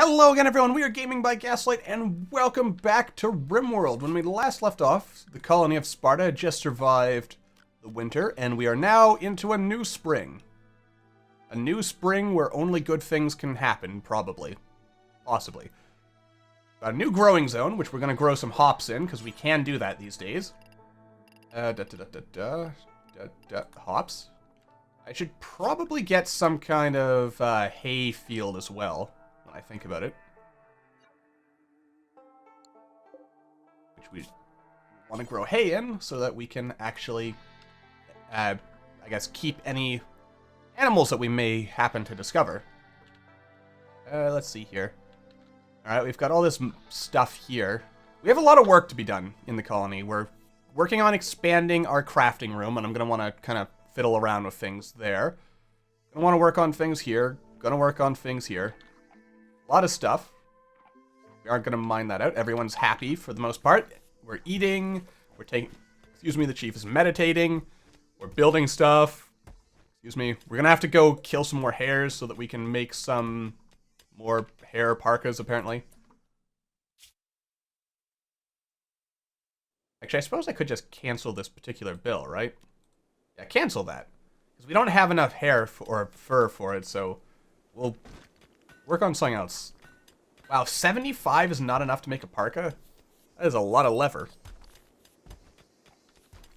Hello again, everyone. We are Gaming by Gaslight, and welcome back to Rimworld. When we last left off, the colony of Sparta had just survived the winter, and we are now into a new spring. A new spring where only good things can happen, probably. Possibly. Got a new growing zone, which we're going to grow some hops in, because we can do that these days. Hops. I should probably get some kind of hay field as well, when I think about it. Which we want to grow hay in, so that we can actually, I guess, keep any animals that we may happen to discover. Let's see here. Alright, we've got all this stuff here. We have a lot of work to be done in the colony. We're working on expanding our crafting room, and I'm going to want to kind of fiddle around with things there. Gonna want to work on things here. Gonna work on things here. A lot of stuff. We aren't gonna mind that out. Everyone's happy for the most part. We're eating. We're taking... Excuse me, the chief is meditating. We're building stuff. Excuse me. We're gonna have to go kill some more hares so that we can make some more hare parkas, apparently. Actually, I suppose I could just cancel this particular bill, right? Yeah, cancel that. Because we don't have enough hair or fur for it, so we'll work on something else. Wow, 75 is not enough to make a parka? That is a lot of leather.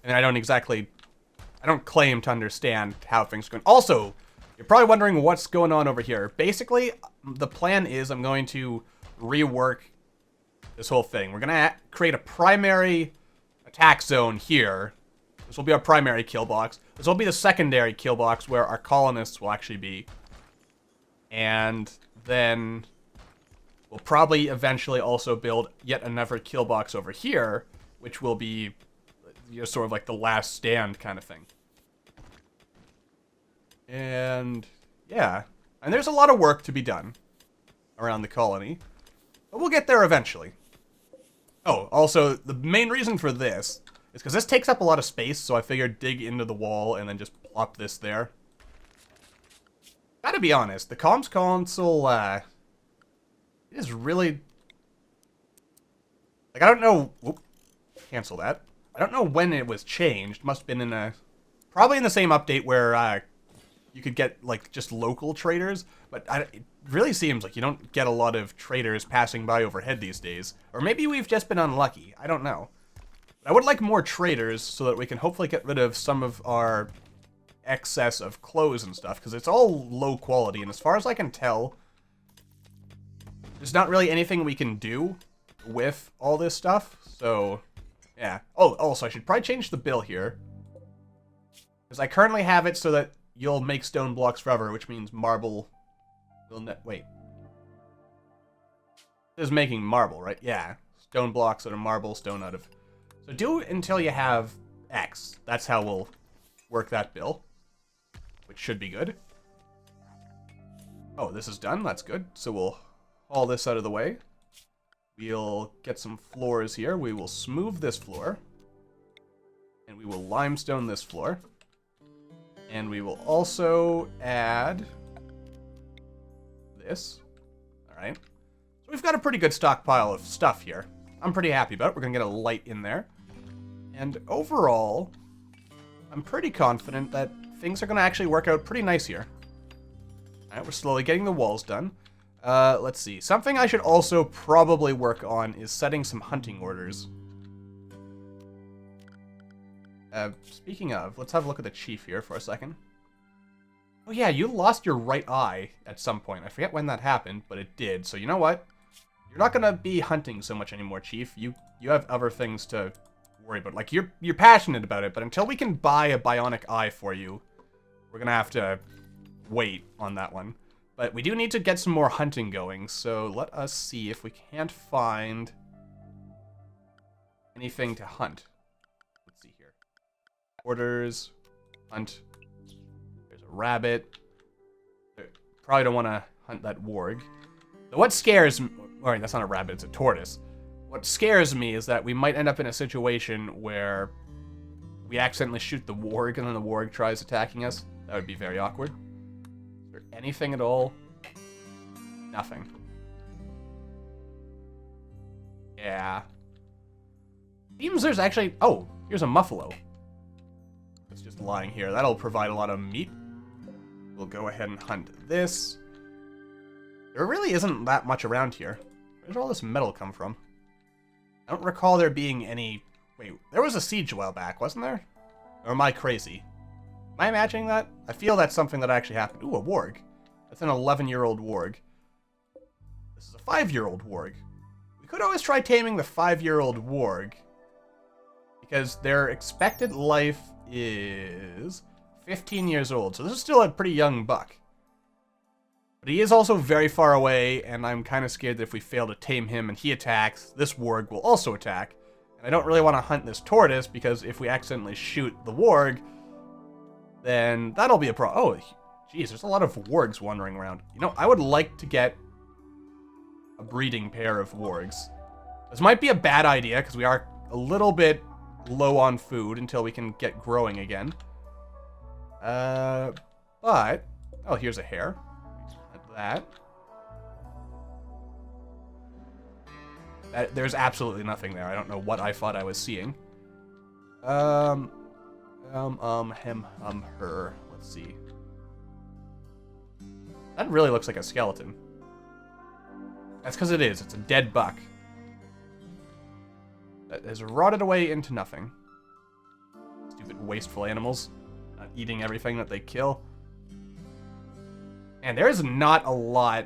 And I don't claim to understand how things are going. Also, you're probably wondering what's going on over here. Basically, the plan is I'm going to rework this whole thing. We're going to create a primary attack zone here. This will be our primary kill box. This will be the secondary kill box where our colonists will actually be. And then we'll probably eventually also build yet another kill box over here, which will be, you know, sort of like the last stand kind of thing. And yeah, and there's a lot of work to be done around the colony, but we'll get there eventually. Oh, also, the main reason for this is because this takes up a lot of space, so I figured dig into the wall and then just plop this there. Gotta be honest, the comms console, is really... Like, I don't know... Whoop, cancel that. I don't know when it was changed. Must have been in a... Probably in the same update where, you could get, like, just local traders, but it really seems like you don't get a lot of traders passing by overhead these days. Or maybe we've just been unlucky. I don't know. I would like more traders so that we can hopefully get rid of some of our excess of clothes and stuff, because it's all low quality, and as far as I can tell, there's not really anything we can do with all this stuff, so, yeah. Oh, also, I should probably change the bill here, because I currently have it so that you'll make stone blocks forever, which means marble will wait. This is making marble, right? Yeah. Stone blocks out of marble, stone out of... So do it until you have X. That's how we'll work that bill, which should be good. Oh, this is done. That's good. So we'll haul this out of the way. We'll get some floors here. We will smooth this floor. And we will limestone this floor. And we will also add this. Alright. So we've got a pretty good stockpile of stuff here. I'm pretty happy about it. We're going to get a light in there. And overall, I'm pretty confident that things are going to actually work out pretty nice here. Alright, we're slowly getting the walls done. Let's see. Something I should also probably work on is setting some hunting orders. Speaking of, let's have a look at the chief here for a second. Oh yeah, you lost your right eye at some point. I forget when that happened, but it did. So you know what? You're not going to be hunting so much anymore, chief. You have other things to worry about. Like, you're passionate about it, but until we can buy a bionic eye for you, we're going to have to wait on that one. But we do need to get some more hunting going, so let us see if we can't find anything to hunt. Let's see here. Orders, hunt. There's a rabbit. Probably don't want to hunt that warg. So what scares me... Alright, that's not a rabbit, it's a tortoise. What scares me is that we might end up in a situation where we accidentally shoot the warg and then the warg tries attacking us. That would be very awkward. Is there anything at all? Nothing. Yeah. Seems there's actually... Oh, here's a muffalo. It's just lying here. That'll provide a lot of meat. We'll go ahead and hunt this. There really isn't that much around here. Where's all this metal come from? I don't recall there being any... Wait, there was a siege a while back, wasn't there? Or am I crazy? Am I imagining that? I feel that's something that actually happened. Ooh, a warg. That's an 11-year-old warg. This is a 5-year-old warg. We could always try taming the 5-year-old warg, because their expected life is 15 years old. So this is still a pretty young buck. But he is also very far away, and I'm kind of scared that if we fail to tame him and he attacks, this warg will also attack. And I don't really want to hunt this tortoise, because if we accidentally shoot the warg, then that'll be a problem. Oh, geez, there's a lot of wargs wandering around. You know, I would like to get a breeding pair of wargs. This might be a bad idea, because we are a little bit low on food until we can get growing again. But... Oh, here's a hare. That. There's absolutely nothing there. I don't know what I thought I was seeing. Her. Let's see. That really looks like a skeleton. That's because it is. It's a dead buck. That has rotted away into nothing. Stupid, wasteful animals. Not eating everything that they kill. And there's not a lot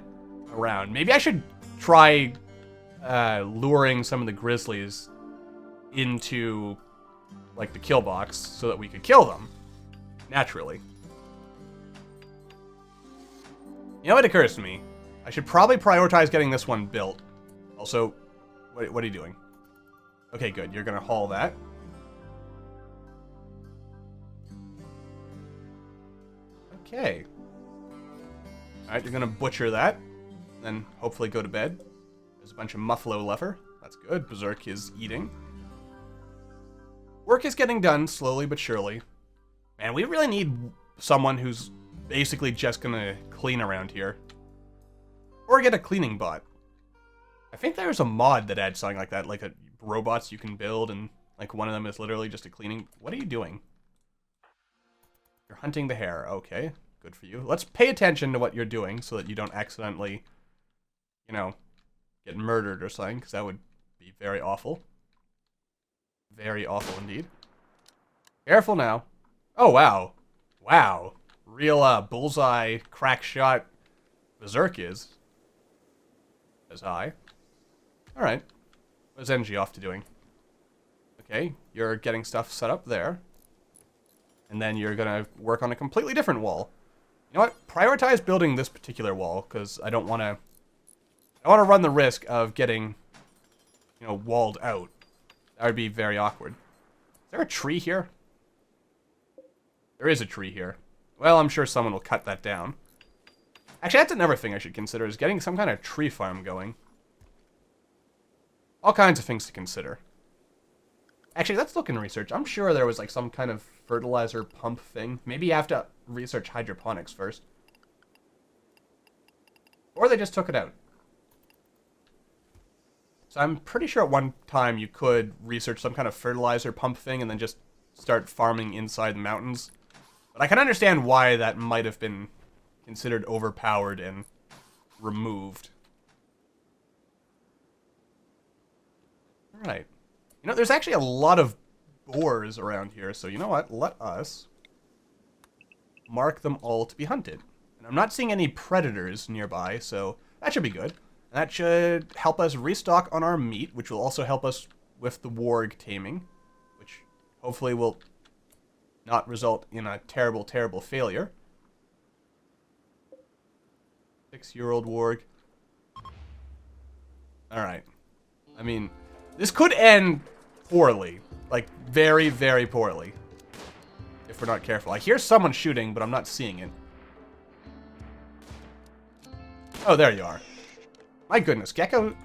around. Maybe I should try luring some of the grizzlies into, like, the kill box so that we could kill them naturally. You know what occurs to me? I should probably prioritize getting this one built. Also, what are you doing? Okay, good. You're gonna haul that. Okay. Alright, you're gonna butcher that. Then hopefully go to bed. There's a bunch of muffalo leather. That's good. Berserk is eating. Work is getting done, slowly but surely. Man, we really need someone who's basically just gonna clean around here. Or get a cleaning bot. I think there's a mod that adds something like that, like robots you can build, and like one of them is literally just a cleaning... What are you doing? You're hunting the hare. Okay, good for you. Let's pay attention to what you're doing so that you don't accidentally, you know, get murdered or something, because that would be very awful. Very awful indeed. Careful now. Oh, wow. Wow. Real bullseye crack shot berserk is. As high. Alright. What is energy off to doing? Okay, you're getting stuff set up there. And then you're gonna work on a completely different wall. You know what? Prioritize building this particular wall, because I don't want to... I want to run the risk of getting, you know, walled out. That would be very awkward. Is there a tree here? There is a tree here. Well, I'm sure someone will cut that down. Actually, that's another thing I should consider, is getting some kind of tree farm going. All kinds of things to consider. Actually, let's look in research. I'm sure there was like some kind of fertilizer pump thing. Maybe you have to research hydroponics first. Or they just took it out. So I'm pretty sure at one time you could research some kind of fertilizer pump thing and then just start farming inside the mountains. But I can understand why that might have been considered overpowered and removed. Alright. You know, there's actually a lot of boars around here, so you know what? Let us mark them all to be hunted. And I'm not seeing any predators nearby, so that should be good. And that should help us restock on our meat, which will also help us with the warg taming, which hopefully will not result in a terrible, terrible failure. 6-year-old warg. Alright. I mean, this could end poorly. Like, very, very poorly. If we're not careful. I hear someone shooting, but I'm not seeing it. Oh, there you are. My goodness, Gekko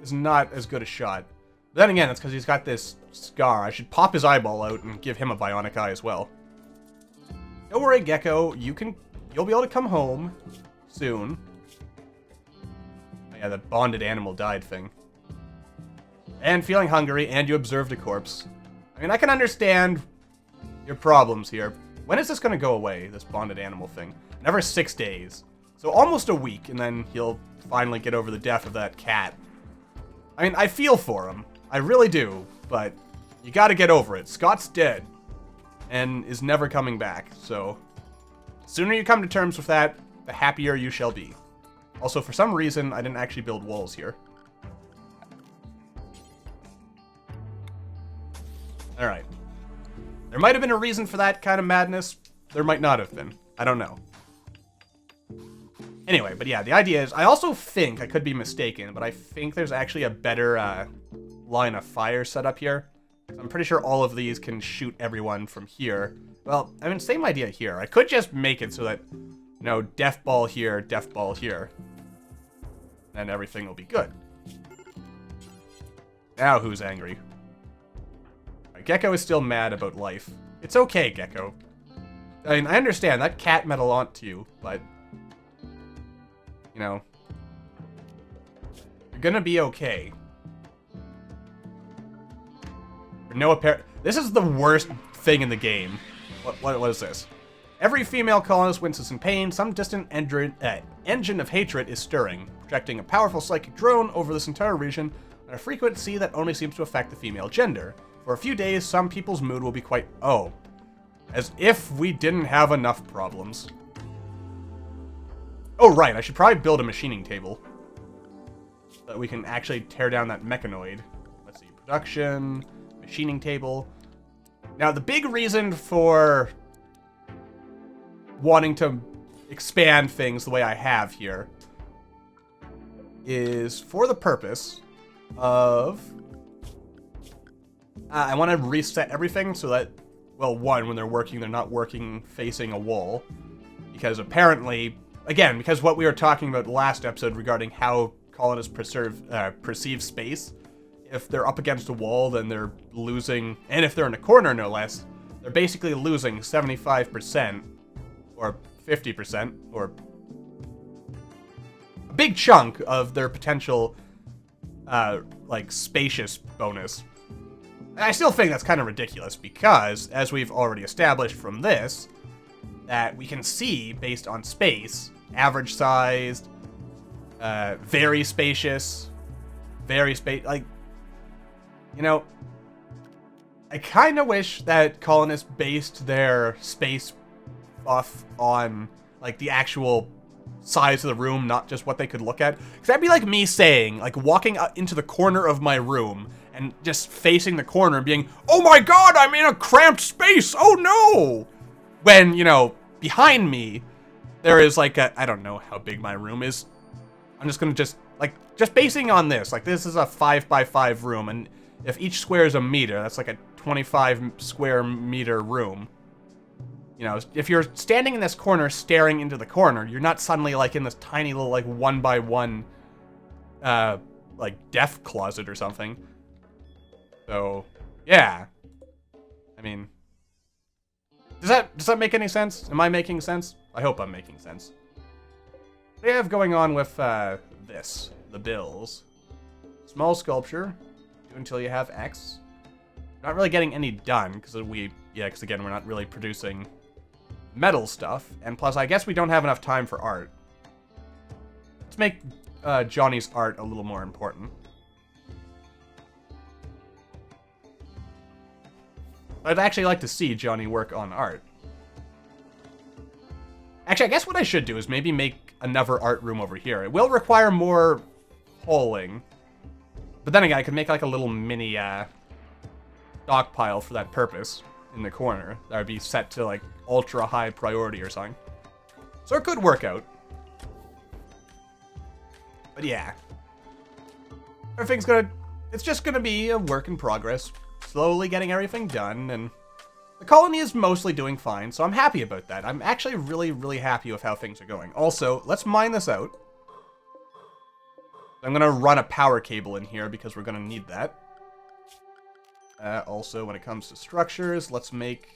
is not as good a shot. But then again, that's because he's got this scar. I should pop his eyeball out and give him a bionic eye as well. Don't worry, Gekko. You'll be able to come home soon. Oh, yeah, the bonded animal died thing. and feeling hungry, and you observed a corpse. I mean, I can understand your problems here. When is this going to go away, this bonded animal thing? Never 6 days. So almost a week, and then he'll finally get over the death of that cat. I mean, I feel for him. I really do, but you gotta get over it. Scott's dead, and is never coming back, so the sooner you come to terms with that, the happier you shall be. Also, for some reason, I didn't actually build walls here. Alright. There might have been a reason for that kind of madness. There might not have been. I don't know. Anyway, but yeah, the idea is, I also think, I could be mistaken, but I think there's actually a better line of fire set up here. I'm pretty sure all of these can shoot everyone from here. Well, I mean, same idea here. I could just make it so that, you know, death ball here, death ball here. And everything will be good. Now who's angry? Gekko is still mad about life. It's okay, Gekko. I mean, I understand, that cat meant a lot to you, but... you know... you're gonna be okay. For no apparent... This is the worst thing in the game. What is this? Every female colonist winces in pain. Some distant engine of hatred is stirring, projecting a powerful psychic drone over this entire region on a frequency that only seems to affect the female gender. For a few days, some people's mood will be quite... oh. As if we didn't have enough problems. Oh, right. I should probably build a machining table. So that we can actually tear down that mechanoid. Let's see. Production. Machining table. Now, the big reason for wanting to expand things the way I have here is for the purpose of... I want to reset everything so that, well, one, when they're working, they're not working facing a wall. Because apparently, again, because what we were talking about last episode regarding how colonists perceive space, if they're up against a wall, then they're losing, and if they're in a corner, no less, they're basically losing 75%, or 50%, or a big chunk of their potential, like, spacious bonus. I still think that's kind of ridiculous because, as we've already established from this, that we can see, based on space, average sized, very spacious, like, you know, I kind of wish that colonists based their space buff on, like, the actual size of the room, not just what they could look at. Because that'd be like me saying, like, walking into the corner of my room and just facing the corner and being, oh my god, I'm in a cramped space, oh no! When, you know, behind me, there is like a, I don't know how big my room is. I'm just gonna just basing on this, like, this is a 5x5 room, and if each square is a meter, that's like a 25 square meter room. You know, if you're standing in this corner staring into the corner, you're not suddenly, like, in this tiny little, like, 1x1, like, death closet or something. So, yeah. I mean, does that make any sense? Am I making sense? I hope I'm making sense. What do you have going on with, this? The bills. Small sculpture. Do until you have X. Not really getting any done, because because again, we're not really producing metal stuff. And plus, I guess we don't have enough time for art. Let's make, Johnny's art a little more important. I'd actually like to see Johnny work on art. Actually, I guess what I should do is maybe make another art room over here. It will require more holing. But then again, I could make like a little mini stockpile for that purpose in the corner. That would be set to like ultra high priority or something. So it could work out. But yeah. It's just gonna be a work in progress. Slowly getting everything done, and the colony is mostly doing fine, so I'm happy about that. I'm actually really, really happy with how things are going. Also, let's mine this out. I'm gonna run a power cable in here because we're gonna need that. Also, when it comes to structures, let's make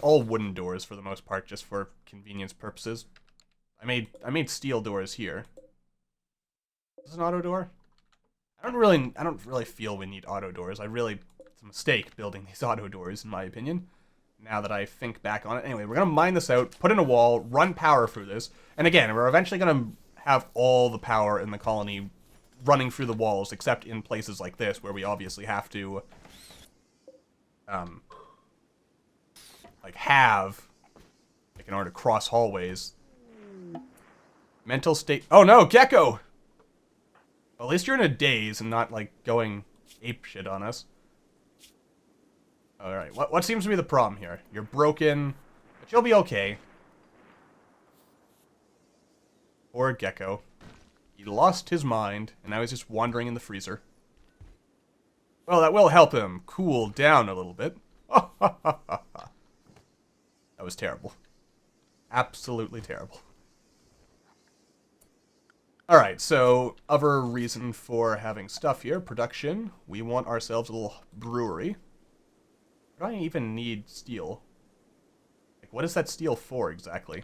all wooden doors for the most part, just for convenience purposes. I made steel doors here. Is this an auto door? I I don't really feel we need auto doors. It's a mistake building these auto doors, in my opinion. Now that I think back on it. Anyway, we're going to mine this out, put in a wall, run power through this. And again, we're eventually going to have all the power in the colony running through the walls, except in places like this, where we obviously have to, in order to cross hallways. Mental state. Oh no, Gekko! Well, at least you're in a daze and not, like, going apeshit on us. Alright, what seems to be the problem here? You're broken, but you'll be okay. Poor Gekko. He lost his mind, and now he's just wandering in the freezer. Well, that will help him cool down a little bit. That was terrible. Absolutely terrible. Alright, so, other reason for having stuff here, production. We want ourselves a little brewery. What do I even need steel? Like, what is that steel for, exactly?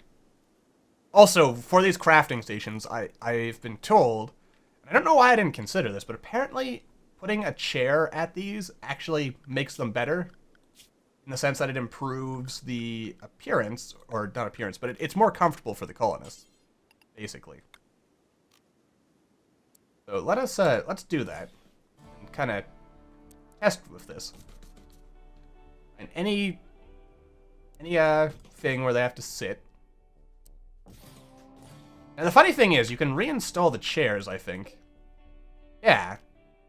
Also, for these crafting stations, I've been told, and I don't know why I didn't consider this, but apparently putting a chair at these actually makes them better. In the sense that it improves the appearance, or not appearance, but it's more comfortable for the colonists, basically. So let's do that, and kind of test with this. And any thing where they have to sit. And the funny thing is, you can reinstall the chairs, I think. Yeah.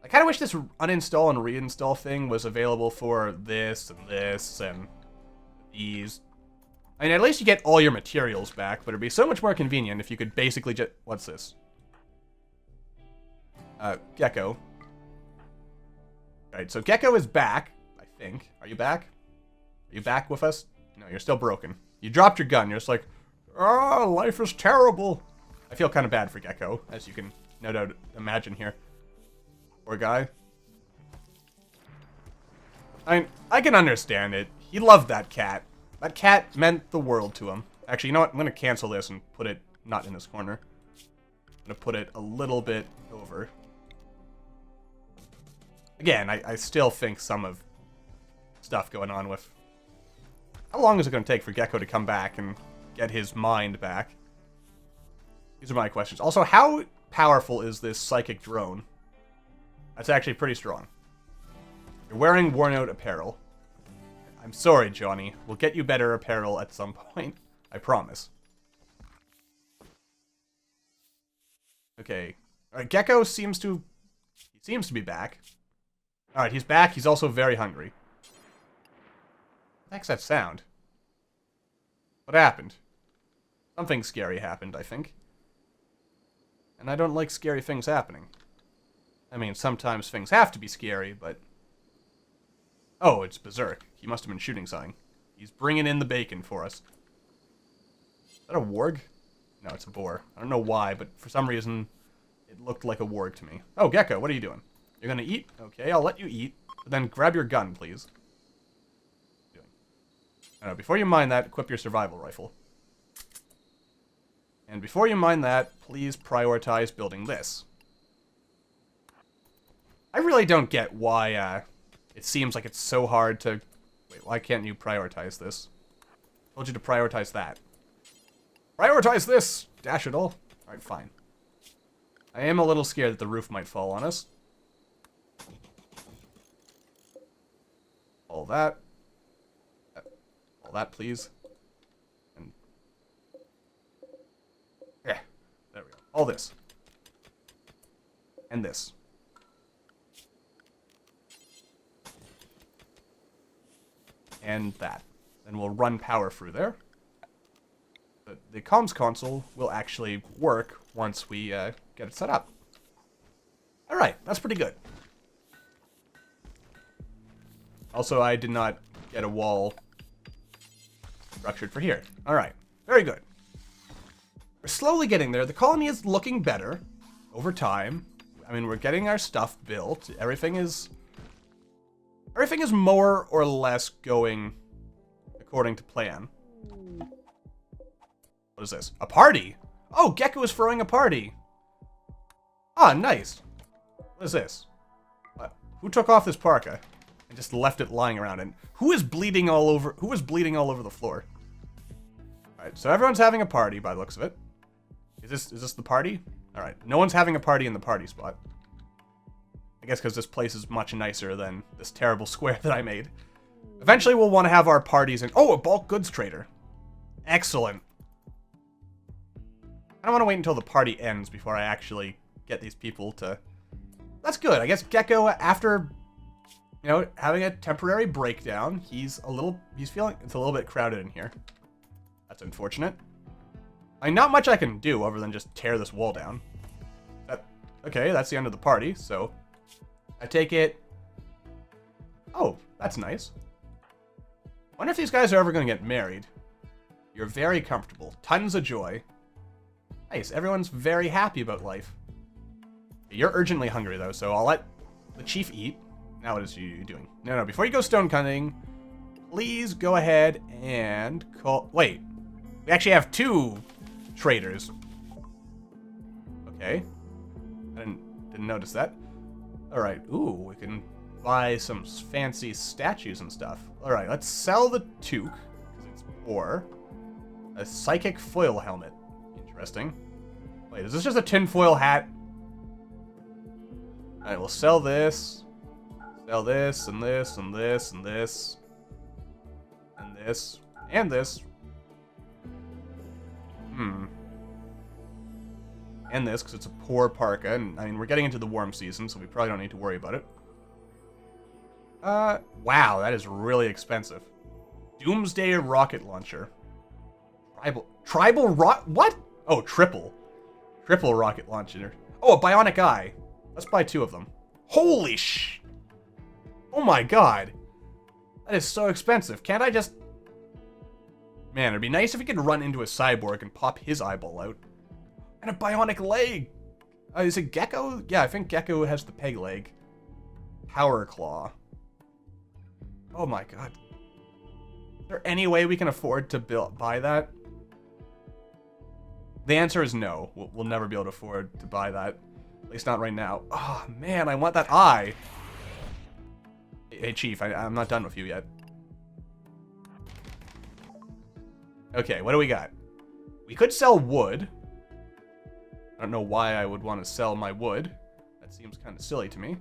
I kind of wish this uninstall and reinstall thing was available for this and these. I mean, at least you get all your materials back, but it'd be so much more convenient if you could basically just... What's this? Gekko. Alright, so Gekko is back, I think. Are you back? Are you back with us? No, you're still broken. You dropped your gun. You're just like, oh, life is terrible. I feel kind of bad for Gekko, as you can no doubt imagine here. Poor guy. I mean, I can understand it. He loved that cat. That cat meant the world to him. Actually, you know what? I'm going to cancel this and put it not in this corner. I'm going to put it a little bit over. Again, I still think some of stuff going on with... How long is it going to take for Gekko to come back and get his mind back? These are my questions. Also, how powerful is this psychic drone? That's actually pretty strong. You're wearing worn-out apparel. I'm sorry, Johnny. We'll get you better apparel at some point. I promise. Okay. Alright, Gekko seems to... He seems to be back. Alright, he's back. He's also very hungry. What the heck's that sound? What happened? Something scary happened, I think. And I don't like scary things happening. I mean, sometimes things have to be scary, but... Oh, it's Berserk. He must have been shooting something. He's bringing in the bacon for us. Is that a warg? No, it's a boar. I don't know why, but for some reason, it looked like a warg to me. Oh, Gekko, what are you doing? You're gonna eat? Okay, I'll let you eat. But then grab your gun, please. Before you mine that, equip your survival rifle. And before you mine that, please prioritize building this. I really don't get why it seems like it's so hard to... Wait, why can't you prioritize this? I told you to prioritize that. Prioritize this! Dash it all. Alright, fine. I am a little scared that the roof might fall on us. All that. All that, please. And... Yeah, there we go. All this. And this. And that. Then we'll run power through there. The comms console will actually work once we get it set up. Alright, that's pretty good. Also, I did not get a wall structured for here. Alright, very good. We're slowly getting there. The colony is looking better over time. I mean, we're getting our stuff built. Everything is more or less going according to plan. What is this? A party? Oh, Gekko is throwing a party. Ah, nice. What is this? Who took off this parka and just left it lying around? And who is bleeding all over? Who is bleeding all over the floor? All right, so everyone's having a party by the looks of it. Is this the party? All right, no one's having a party in the party spot. I guess because this place is much nicer than this terrible square that I made. Eventually, we'll want to have our parties in. Oh, a bulk goods trader. Excellent. I don't want to wait until the party ends before I actually get these people to... That's good. I guess Gekko, after, you know, having a temporary breakdown, he's feeling it's a little bit crowded in here. That's unfortunate. I mean, not much I can do other than just tear this wall down. Okay, that's the end of the party, so I take it... Oh, that's nice. Wonder if these guys are ever going to get married. You're very comfortable. Tons of joy. Nice, everyone's very happy about life. You're urgently hungry, though, so I'll let the chief eat. Now what is you doing? No, before you go stone cutting, please go ahead and call... Wait, we actually have 2 traders. Okay. I didn't notice that. Alright, ooh, we can buy some fancy statues and stuff. Alright, let's sell the toque, because it's poor. A psychic foil helmet. Interesting. Wait, is this just a tinfoil hat? Alright, we'll sell this. Sell this, and this, and this, and this. And this. And this. And this, because it's a poor parka. And, I mean, we're getting into the warm season, so we probably don't need to worry about it. Wow, that is really expensive. Doomsday rocket launcher. Tribal what? Oh, triple rocket launcher. Oh, a bionic eye. Let's buy 2 of them. Holy sh... Oh my god. That is so expensive. Can't I just... Man, it'd be nice if we could run into a cyborg and pop his eyeball out. And a bionic leg. Is it Gekko? Yeah, I think Gekko has the peg leg. Power claw. Oh my god. Is there any way we can afford to buy that? The answer is no. We'll never be able to afford to buy that. At least not right now. Oh, man, I want that eye. Hey, Chief, I'm not done with you yet. Okay, what do we got? We could sell wood. I don't know why I would want to sell my wood. That seems kind of silly to me.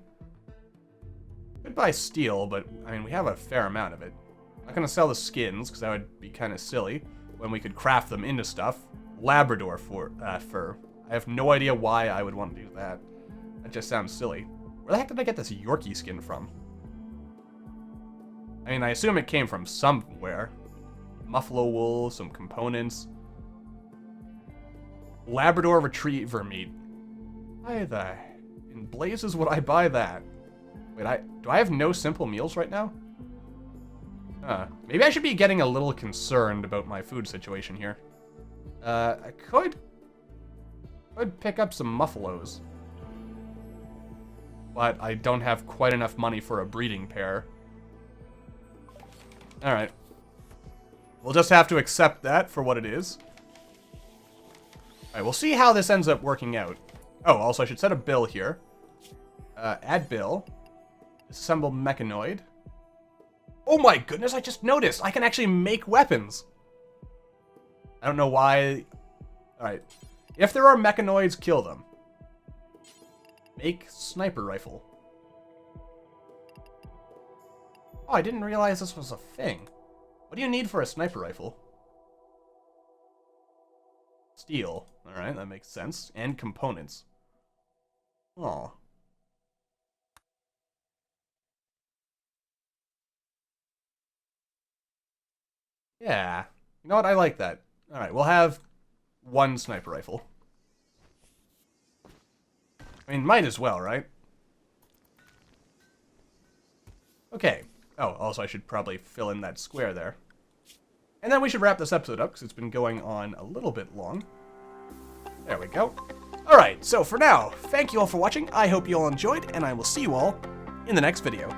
Could buy steel, but, I mean, we have a fair amount of it. I'm not going to sell the skins, because that would be kind of silly, when we could craft them into stuff. Labrador fur. I have no idea why I would want to do that. That just sounds silly. Where the heck did I get this Yorkie skin from? I mean, I assume it came from somewhere. Muffalo wool, some components. Labrador retriever meat. Why in blazes would I buy that? Wait, do I have no simple meals right now? Maybe I should be getting a little concerned about my food situation here. I could pick up some muffalos. But I don't have quite enough money for a breeding pair. Alright. We'll just have to accept that for what it is. Alright, we'll see how this ends up working out. Oh, also I should set a bill here. Add bill. Assemble mechanoid. Oh my goodness, I just noticed! I can actually make weapons! I don't know why... Alright. If there are mechanoids, kill them. Make sniper rifle. Oh, I didn't realize this was a thing. What do you need for a sniper rifle? Steel. Alright, that makes sense. And components. Oh. Yeah. You know what? I like that. Alright, we'll have 1 sniper rifle. I mean, might as well, right? Okay. Oh, also I should probably fill in that square there. And then we should wrap this episode up, because it's been going on a little bit long. There we go. Alright, so for now, thank you all for watching. I hope you all enjoyed, and I will see you all in the next video.